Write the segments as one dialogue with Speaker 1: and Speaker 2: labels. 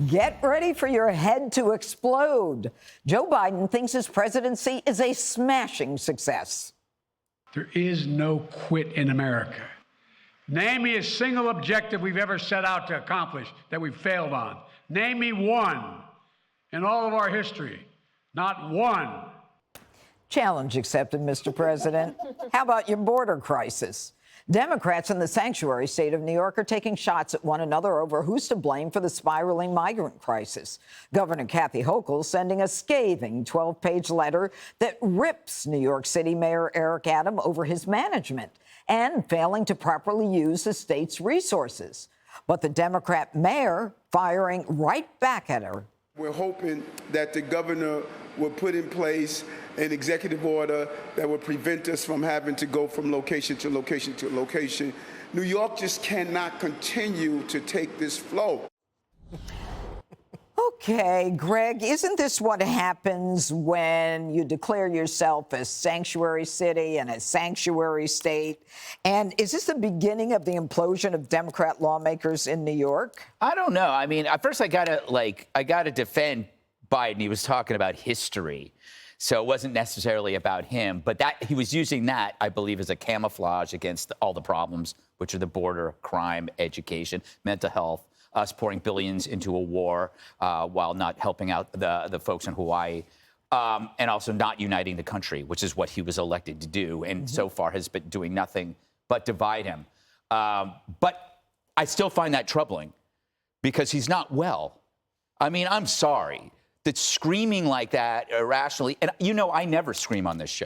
Speaker 1: Get ready for your head to explode. Joe Biden thinks his presidency is a smashing success.
Speaker 2: There is no quit in America. Name me a single objective we've ever set out to accomplish that we've failed on. Name me one in all of our history. Not one.
Speaker 1: Challenge accepted, Mr. President. How about your border crisis? Democrats in the sanctuary state of New York are taking shots at one another over who's to blame for the spiraling migrant crisis. Governor Kathy Hochul sending a scathing 12-page letter that rips New York City Mayor Eric Adams over his management and failing to properly use the state's resources. But the Democrat mayor firing right back at her.
Speaker 3: We're hoping that the governor will put in place an executive order that will prevent us from having to go from location to location to location. New York just cannot continue to take this flow.
Speaker 1: Okay, Greg, isn't this what happens when you declare yourself a sanctuary city and a sanctuary state? And is this the beginning of the implosion of Democrat lawmakers in New York?
Speaker 4: I don't know. I mean, at first I gotta defend Biden. He was talking about history. So it wasn't necessarily about him, but that he was using that, I believe, as a camouflage against all the problems, which are the border, crime, education, mental health, us pouring billions into a war while not helping out the folks in Hawaii, and also not uniting the country, which is what he was elected to do, and so far has been doing nothing but divide him. But I still find that troubling because he's not well. I mean, I'm sorry. That screaming like that irrationally, and you know, I never scream on this show.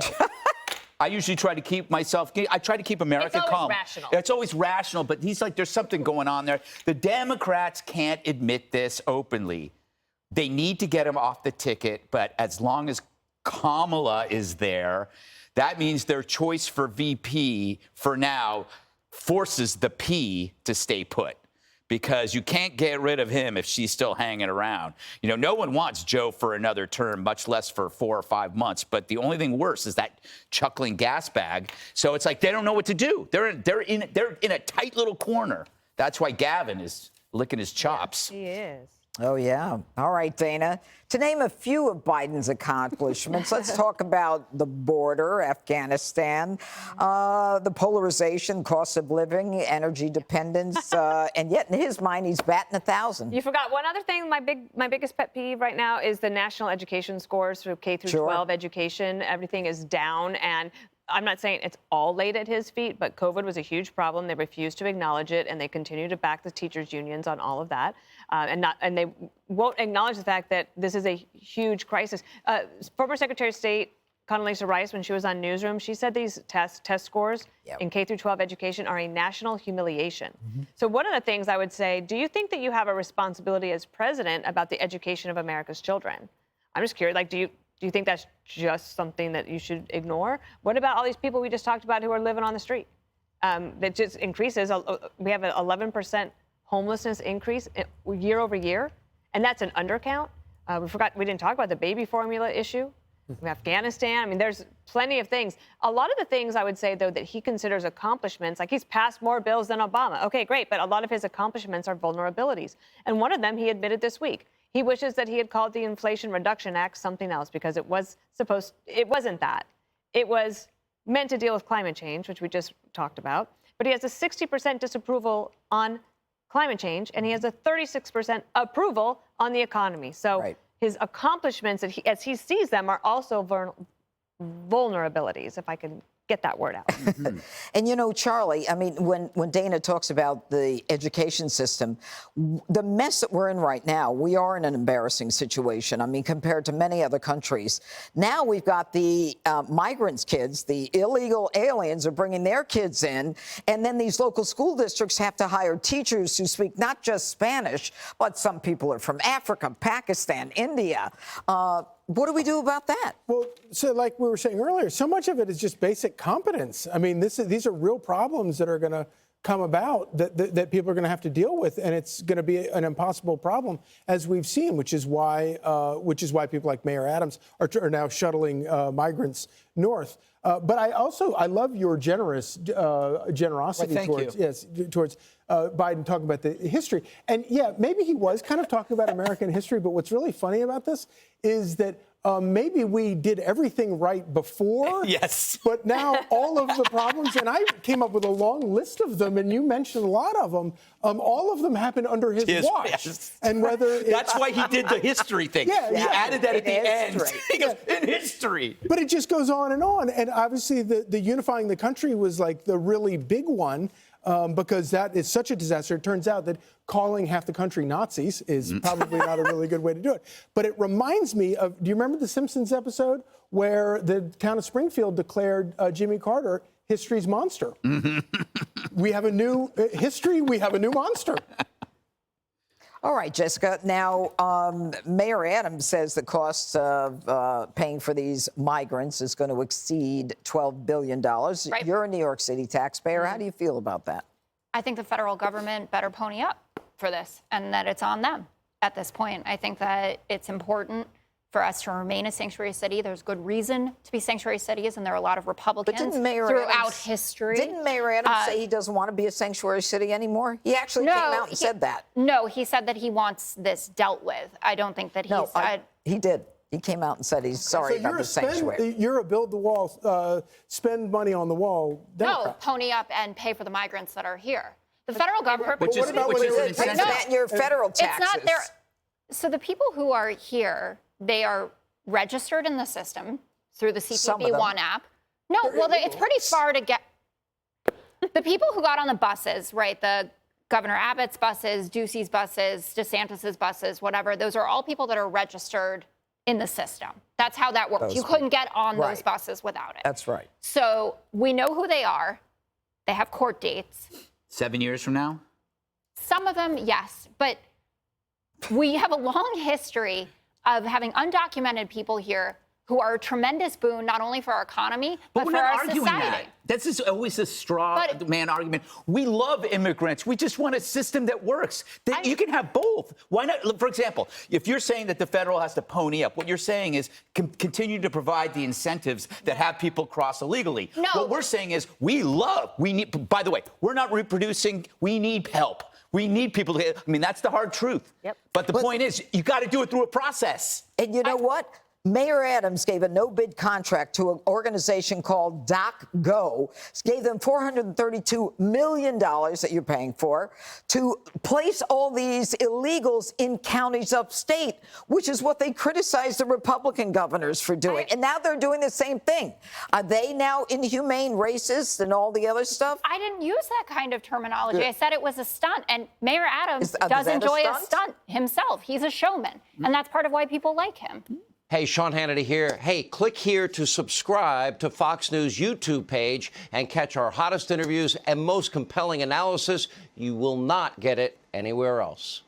Speaker 4: I usually try to keep myself, I try to keep America calm.
Speaker 5: Rational.
Speaker 4: It's always rational, but he's like, there's something going on there. The Democrats can't admit this openly. They need to get him off the ticket, but as long as Kamala is there, that means their choice for VP for now forces the P to stay put. Because you can't get rid of him if she's still hanging around. You know, no one wants Joe for another term, much less for 4 or 5 months. But the only thing worse is that chuckling gas bag. So it's like they don't know what to do. They're in a tight little corner. That's why Gavin is licking his chops.
Speaker 5: He is.
Speaker 1: Oh, yeah. All right, Dana. To name a few of Biden's accomplishments, let's talk about the border, Afghanistan, the polarization, cost of living, energy dependence, and yet in his mind, he's batting 1,000.
Speaker 5: You forgot one other thing. My biggest pet peeve right now is the national education scores for K through 12 education. Everything is down, and I'm not saying it's all laid at his feet, but COVID was a huge problem. They refused to acknowledge it, and they continue to back the teachers' unions on all of that, and they won't acknowledge the fact that this is a huge crisis. Former Secretary of State Condoleezza Rice, when she was on Newsroom, she said these test scores in K through 12 education are a national humiliation. So one of the things I would say, do you think that you have a responsibility as president about the education of America's children? I'm just curious, like, do you think that's just something that you should ignore? What about all these people we just talked about who are living on the street? That just increases. We have an 11% homelessness increase year over year, and that's an undercount. We didn't talk about the baby formula issue. Afghanistan. I mean, there's plenty of things. A lot of the things I would say, though, that he considers accomplishments, like he's passed more bills than Obama. Okay, great, but a lot of his accomplishments are vulnerabilities. And one of them he admitted this week. He wishes that he had called the Inflation Reduction Act something else because it wasn't that. It was meant to deal with climate change, which we just talked about. But he has a 60% disapproval on climate change, and he has a 36% approval on the economy. So his accomplishments, as he sees them, are also vulnerabilities, if I can get that word out.
Speaker 1: And, you know, Charlie, I mean, when Dana talks about the education system, the mess that we're in right now, we are in an embarrassing situation. I mean, compared to many other countries. Now we've got the migrants' kids, the illegal aliens are bringing their kids in, and then these local school districts have to hire teachers who speak not just Spanish, but some people are from Africa, Pakistan, India. What do we do about that?
Speaker 6: Well, so like we were saying earlier, so much of it is just basic competence. I mean, these are real problems that are going to come about that people are going to have to deal with, and it's going to be an impossible problem, as we've seen, which is why people like Mayor Adams are now shuttling migrants north. But I love your generosity towards Biden talking about the history. And yeah, maybe he was kind of talking about American history, but what's really funny about this is that maybe we did everything right before.
Speaker 4: Yes.
Speaker 6: But now all of the problems, and I came up with a long list of them, and you mentioned a lot of them, all of them happened under his watch.
Speaker 4: Yes.
Speaker 6: And whether
Speaker 4: that's why he did the history thing.
Speaker 6: Yeah,
Speaker 4: he added that at the end. He goes, in history.
Speaker 6: But it just goes on. And obviously the unifying the country was like the really big one. Because that is such a disaster. It turns out that calling half the country Nazis is probably not a really good way to do it. But it reminds me of, do you remember the Simpsons episode where the town of Springfield declared Jimmy Carter history's monster? We have a new history. We have a new monster.
Speaker 1: All right, Jessica. Now, Mayor Adams says the cost of paying for these migrants is going to exceed $12 billion. Right. You're a New York City taxpayer. How do you feel about that?
Speaker 7: I think the federal government better pony up for this, and that it's on them at this point. I think that it's important for us to remain a sanctuary city. There's good reason to be sanctuary cities, and there are a lot of Republicans throughout history.
Speaker 1: Didn't Mayor Adams say he doesn't want to be a sanctuary city anymore? He actually came out and said that.
Speaker 7: No, he said that he wants this dealt with. I don't think that he said...
Speaker 1: He did. He came out and said he's sorry about the sanctuary.
Speaker 6: You're a build the wall, spend money on the wall Democrat.
Speaker 7: No, pony up and pay for the migrants that are here. The federal government...
Speaker 4: Which is an incentive.
Speaker 1: Your federal taxes.
Speaker 7: It's not their... So the people who are here... They are registered in the system through the CPP-1 app. No, well, it's pretty far to get. The people who got on the buses, right, the Governor Abbott's buses, Ducey's buses, DeSantis's buses, whatever, those are all people that are registered in the system. That's how that works. You couldn't get on those buses without it.
Speaker 1: That's right.
Speaker 7: So we know who they are. They have court dates.
Speaker 4: 7 years from now?
Speaker 7: Some of them, yes. But we have a long history of having undocumented people here who are a tremendous boon, not only for our economy, but for our society.
Speaker 4: That. That's just always a straw man argument. We love immigrants. We just want a system that works. You can have both. Why not? For example, if you're saying that the federal has to pony up, what you're saying is continue to provide the incentives that have people cross illegally.
Speaker 7: No.
Speaker 4: What we're saying is we need, by the way, we're not reproducing. We need help. We need people to, that's the hard truth. Yep. But the point is, you got to do it through a process.
Speaker 1: And you know what? Mayor Adams gave a no-bid contract to an organization called DocGo, gave them $432 million that you're paying for to place all these illegals in counties upstate, which is what they criticized the Republican governors for doing. And now they're doing the same thing. Are they now inhumane, racist, and all the other stuff?
Speaker 7: I didn't use that kind of terminology. I said it was a stunt. And Mayor Adams does enjoy a stunt himself. He's a showman. And that's part of why people like him.
Speaker 8: Hey, Sean Hannity here. Hey, click here to subscribe to Fox News YouTube page and catch our hottest interviews and most compelling analysis. You will not get it anywhere else.